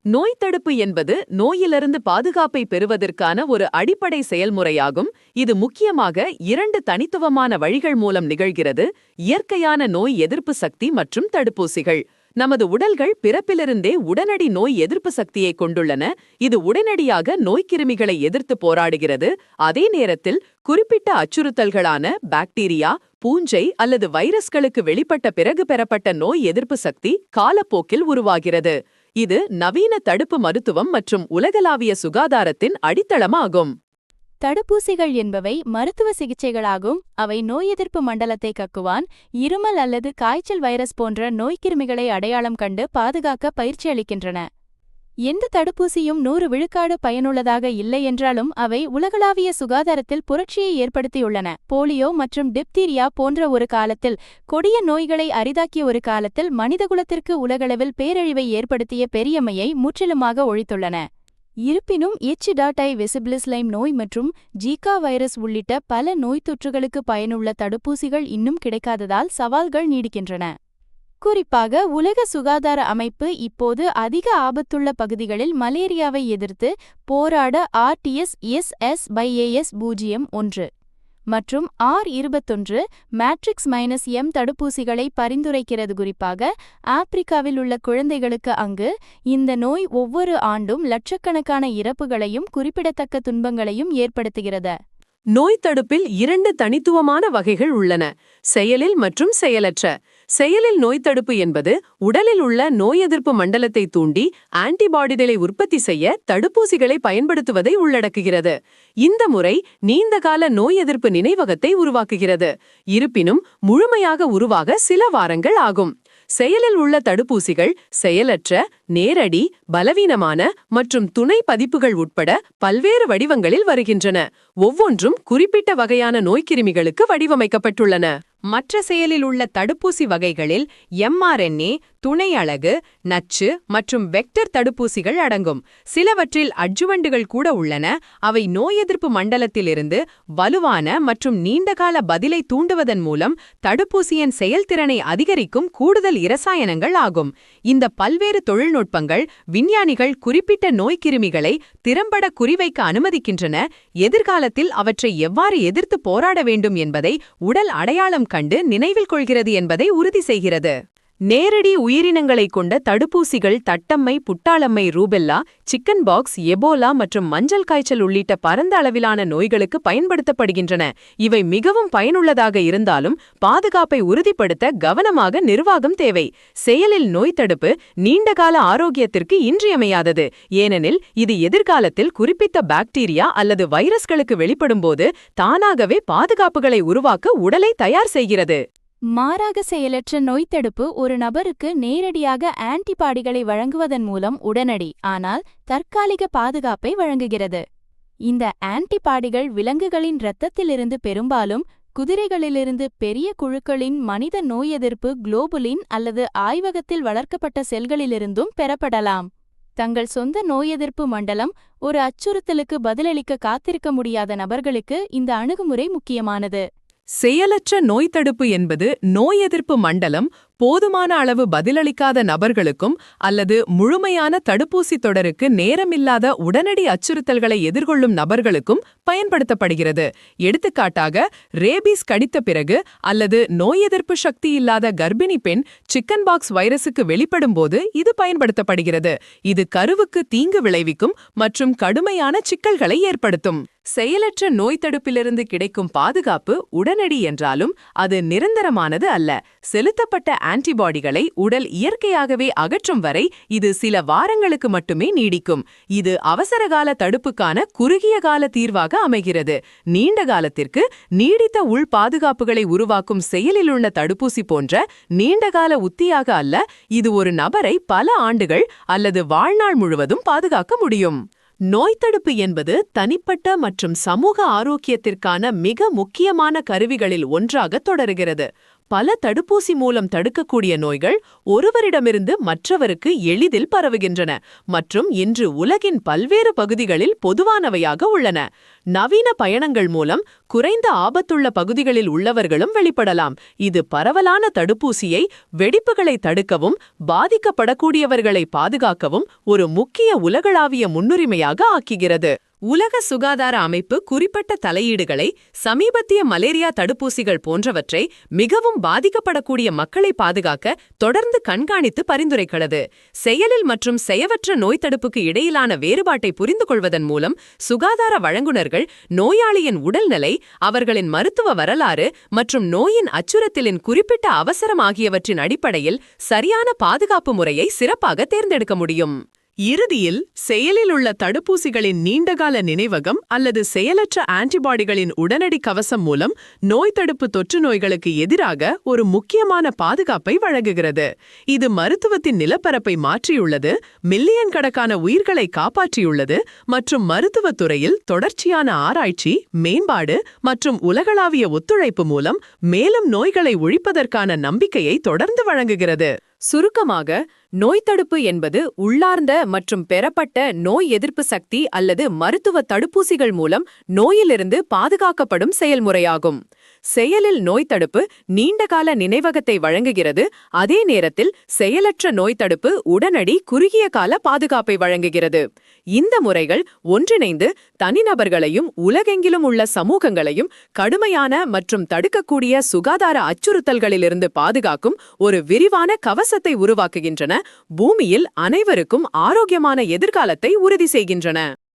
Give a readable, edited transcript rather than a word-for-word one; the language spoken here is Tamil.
நோய் தடுப்பு என்பது நோயிலிருந்து பாதுகாப்பை பெறுவதற்கான ஒரு அடிப்படை செயல்முறையாகும். இது முக்கியமாக 2 தனித்துவமான வழிகள் மூலம் நிகழ்கிறது: இயற்கையான நோய் எதிர்ப்பு சக்தி மற்றும் தடுப்பூசிகள். நமது உடல்கள் பிறப்பிலிருந்தே உடனடி நோய் எதிர்ப்பு சக்தியை கொண்டுள்ளன. இது உடனடியாக நோய்க்கிருமிகளை எதிர்த்து போராடுகிறது. அதே நேரத்தில் குறிப்பிட்ட அச்சுறுத்தல்களான பாக்டீரியா, பூஞ்சை அல்லது வைரஸ்களுக்கு வெளிப்பட்ட பிறகு பெறப்பட்ட நோய் எதிர்ப்பு சக்தி காலப்போக்கில் உருவாகிறது. இது நவீன தடுப்பு மருத்துவம் மற்றும் உலகளாவிய சுகாதாரத்தின் அடித்தளமாகும். தடுப்பூசிகள் என்பவை மருத்துவ சிகிச்சைகளாகும். அவை நோய் எதிர்ப்பு மண்டலத்தை கக்குவான், இருமல் அல்லது காய்ச்சல் வைரஸ் போன்ற நோய்க்கிருமிகளை அடையாளம் கண்டு பாதுகாக்க பயிற்சி அளிக்கின்றன. எந்த தடுப்பூசியும் 100 விழுக்காடு பயனுள்ளதாக இல்லை என்றாலும் அவை உலகளாவிய சுகாதாரத்தில் புரட்சியை ஏற்படுத்தியுள்ளன. போலியோ மற்றும் டிப்தீரியா போன்ற ஒரு காலத்தில் கொடிய நோய்களை அரிதாக்கிய ஒரு காலத்தில் மனிதகுலத்திற்கு உலகளவில் பேரழிவை ஏற்படுத்திய பெரியம்மையை முற்றிலுமாக ஒழித்துள்ளன. இருப்பினும் எச்.ஐ விசிபிலிஸ் நோய் மற்றும் ஜீகா வைரஸ் உள்ளிட்ட பல நோய் தொற்றுகளுக்கு பயனுள்ள தடுப்பூசிகள் இன்னும் கிடைக்காததால் சவால்கள் நீடிக்கின்றன. குறிப்பாக உலக சுகாதார அமைப்பு இப்போது அதிக ஆபத்துள்ள பகுதிகளில் மலேரியாவை எதிர்த்து போராட RTS-SS-001 மற்றும் R21 மேட்ரிக்ஸ்-M தடுப்பூசிகளை பரிந்துரைக்கிறது. குறிப்பாக ஆப்பிரிக்காவில் உள்ள குழந்தைகளுக்கு, அங்கு இந்த நோய் ஒவ்வொரு ஆண்டும் லட்சக்கணக்கான இறப்புகளையும் குறிப்பிடத்தக்க துன்பங்களையும் ஏற்படுத்துகிறது. நோய் தடுப்பில் 2 தனித்துவமான வகைகள் உள்ளன: செயலில் மற்றும் செயலற்ற. செயலில் நோய் தடுப்பு என்பது உடலில் உள்ள நோய் எதிர்ப்பு மண்டலத்தை தூண்டி ஆன்டிபாடிகளை உற்பத்தி செய்ய தடுப்பூசிகளை பயன்படுத்துவதை உள்ளடக்குகிறது. இந்த முறை நீண்டகால நோய் எதிர்ப்பு நினைவகத்தை உருவாக்குகிறது. இருப்பினும் முழுமையாக உருவாக சில வாரங்கள் ஆகும். செயலில் உள்ள தடுப்பூசிகள் செயலற்ற, நேரடி, பலவீனமான மற்றும் துணை பதிப்புகள் உட்பட பல்வேறு வடிவங்களில் வருகின்றன. ஒவ்வொன்றும் குறிப்பிட்ட வகையான நோய்க்கிருமிகளுக்கு வடிவமைக்கப்பட்டுள்ளன. மற்ற செயலில் உள்ள தடுப்பூசி வகைகளில் mRNA, துணை அலகு, நச்சு மற்றும் வெக்டர் தடுப்பூசிகள் அடங்கும். சிலவற்றில் அட்ஜுவண்டுகள் கூட உள்ளன. அவை நோய் எதிர்ப்பு மண்டலத்திலிருந்து வலுவான மற்றும் நீண்டகால பதிலை தூண்டுவதன் மூலம் தடுப்பூசியின் செயல்திறனை அதிகரிக்கும் கூடுதல் இரசாயனங்கள் ஆகும். இந்த பல்வேறு தொழில்நுட்பங்கள் விஞ்ஞானிகள் குறிப்பிட்ட நோய்க்கிருமிகளை திறம்பட குறிவைக்க அனுமதிக்கின்றன. எதிர்காலத்தில் அவற்றை எவ்வாறு எதிர்த்து போராட வேண்டும் என்பதை உடல் அடையாளம் கண்டு நினைவில் கொள்கிறது என்பதை உறுதி செய்கிறது. நேரடி உயிரினங்களை கொண்ட தடுப்பூசிகள் தட்டம்மை, புட்டாளம்மை, ரூபெல்லா, சிக்கன் பாக்ஸ், எபோலா மற்றும் மஞ்சள் காய்ச்சல் உள்ளிட்ட பரந்த அளவிலான நோய்களுக்கு பயன்படுத்தப்படுகின்றன. இவை மிகவும் பயனுள்ளதாக இருந்தாலும் பாதுகாப்பை உறுதிப்படுத்த கவனமாக நிர்வாகம் தேவை. செயலில் நோய் தடுப்பு நீண்டகால ஆரோக்கியத்திற்கு இன்றியமையாதது. ஏனெனில் இது எதிர்காலத்தில் குறிப்பிட்ட பாக்டீரியா அல்லது வைரஸ்களுக்கு வெளிப்படும்போது தானாகவே பாதுகாப்புகளை உருவாக்க உடலை தயார் செய்கிறது. மாறாக செயலற்ற நோய் தடுப்பு ஒரு நபருக்கு நேரடியாக ஆன்டிபாடிகளை வழங்குவதன் மூலம் உடனடி ஆனால் தற்காலிக பாதுகாப்பை வழங்குகிறது. இந்த ஆன்டிபாடிகள் விலங்குகளின் இரத்தத்திலிருந்து, பெரும்பாலும் குதிரைகளிலிருந்து, பெரிய குழுக்களின் மனித நோய் எதிர்ப்பு குளோபுலின் அல்லது ஆய்வகத்தில் வளர்க்கப்பட்ட செல்களிலிருந்தும் பெறப்படலாம். தங்கள் சொந்த நோய் எதிர்ப்பு மண்டலம் ஒரு அச்சுறுத்தலுக்கு பதிலளிக்க காத்திருக்க முடியாத நபர்களுக்கு இந்த அணுகுமுறை முக்கியமானது. செயலற்ற நோய் தடுப்பு என்பது நோய் எதிர்ப்பு மண்டலம் போதுமான அளவு பதிலளிக்காத நபர்களுக்கும் அல்லது முழுமையான தடுப்பூசி தொடருக்கு நேரமில்லாத உடனடி அச்சுறுத்தல்களை எதிர்கொள்ளும் நபர்களுக்கும் பயன்படுத்தப்படுகிறது. எடுத்துக்காட்டாக, ரேபீஸ் கடித்த பிறகு அல்லது நோய் எதிர்ப்பு சக்தி இல்லாத கர்ப்பிணி பெண் சிக்கன் பாக்ஸ் வைரசுக்கு வெளிப்படும்போது இது பயன்படுத்தப்படுகிறது. இது கருவுக்கு தீங்கு விளைவிக்கும் மற்றும் கடுமையான சிக்கல்களை ஏற்படுத்தும். செயலற்ற நோய் தடுப்பிலிருந்து கிடைக்கும் பாதுகாப்பு உடனடி என்றாலும் அது நிரந்தரமானது அல்ல. செலுத்தப்பட்ட ஆன்டிபாடிகளை உடல் இயற்கையாகவே அகற்றும் வரை இது சில வாரங்களுக்கு மட்டுமே நீடிக்கும். இது அவசரகால தடுப்புக்கான குறுகிய கால தீர்வாக அமைகிறது. நீண்ட காலத்திற்கு நீடித்த உள் பாதுகாப்புகளை உருவாக்கும் செயலிலுள்ள தடுப்பூசி போன்ற நீண்டகால உத்தியாக அல்ல. இது ஒரு நபரை பல ஆண்டுகள் அல்லது வாழ்நாள் முழுவதும் பாதுகாக்க முடியும். நோய் தடுப்பு என்பது தனிப்பட்ட மற்றும் சமூக ஆரோக்கியத்திற்கான மிக முக்கியமான கருவிகளில் ஒன்றாக தொடர்கிறது. பல தடுப்பூசி மூலம் தடுக்கக்கூடிய நோய்கள் ஒருவரிடமிருந்து மற்றவருக்கு எளிதில் பரவுகின்றன மற்றும் இன்று உலகின் பல்வேறு பகுதிகளில் பொதுவானவையாக உள்ளன. நவீன பயணங்கள் மூலம் குறைந்த ஆபத்துள்ள பகுதிகளில் உள்ளவர்களும் வெளிப்படலாம். இது பரவலான தடுப்பூசியை வெடிப்புகளை தடுக்கவும் பாதிக்கப்படக்கூடியவர்களை பாதுகாக்கவும் ஒரு முக்கிய உலகளாவிய முன்னுரிமையாக ஆக்குகிறது. உலக சுகாதார அமைப்பு குறிப்பிட்ட தலையீடுகளை சமீபத்திய மலேரியா தடுப்பூசிகள் போன்றவற்றை மிகவும் பாதிக்கப்படக்கூடிய மக்களை பாதுகாக்க தொடர்ந்து கண்காணித்து பரிந்துரைக்கிறது. செயலில் மற்றும் செயவற்ற நோய் தடுப்புக்கு இடையிலான வேறுபாட்டை புரிந்து கொள்வதன் மூலம் சுகாதார வழங்குனர்கள் நோயாளியின் உடல்நிலை, அவர்களின் மருத்துவ வரலாறு மற்றும் நோயின் அச்சுறுத்தலின் குறிப்பிட்ட அவசரம் ஆகியவற்றின் அடிப்படையில் சரியான பாதுகாப்பு முறையை சிறப்பாக தேர்ந்தெடுக்க முடியும். இறுதியில், செயலில் உள்ள தடுப்பூசிகளின் நீண்டகால நினைவகம் அல்லது செயலற்ற ஆன்டிபாடிகளின் உடனடி கவசம் மூலம் நோய் தடுப்பு தொற்று நோய்களுக்கு எதிராக ஒரு முக்கியமான பாதுகாப்பை வழங்குகிறது. இது மருத்துவத்தின் நிலப்பரப்பை மாற்றியுள்ளது, மில்லியன் கணக்கான உயிர்களை காப்பாற்றியுள்ளது மற்றும் மருத்துவத் துறையில் தொடர்ச்சியான ஆராய்ச்சி, மேம்பாடு மற்றும் உலகளாவிய ஒத்துழைப்பு மூலம் மேலும் நோய்களை ஒழிப்பதற்கான நம்பிக்கையை தொடர்ந்து வழங்குகிறது. சுருக்கமாக, நோய் தடுப்பு என்பது உள்ளார்ந்த மற்றும் பெறப்பட்ட நோய் எதிர்ப்பு சக்தி அல்லது மருத்துவ தடுப்பூசிகள் மூலம் நோயிலிருந்து பாதுகாக்கப்படும் செயல்முறையாகும். செயலில் நோய் தடுப்பு நீண்டகால நினைவகத்தை வழங்குகிறது, அதே நேரத்தில் செயலற்ற நோய் தடுப்பு உடனடி குறுகிய கால பாதுகாப்பை வழங்குகிறது. இந்த முறைகள் ஒன்றிணைந்து தனிநபர்களையும் உலகெங்கிலும் உள்ள சமூகங்களையும் கடுமையான மற்றும் தடுக்கக்கூடிய சுகாதார அச்சுறுத்தல்களிலிருந்து பாதுகாக்கும் ஒரு விரிவான கவசத்தை உருவாக்குகின்றன, பூமியில் அனைவருக்கும் ஆரோக்கியமான எதிர்காலத்தை உறுதி செய்கின்றன.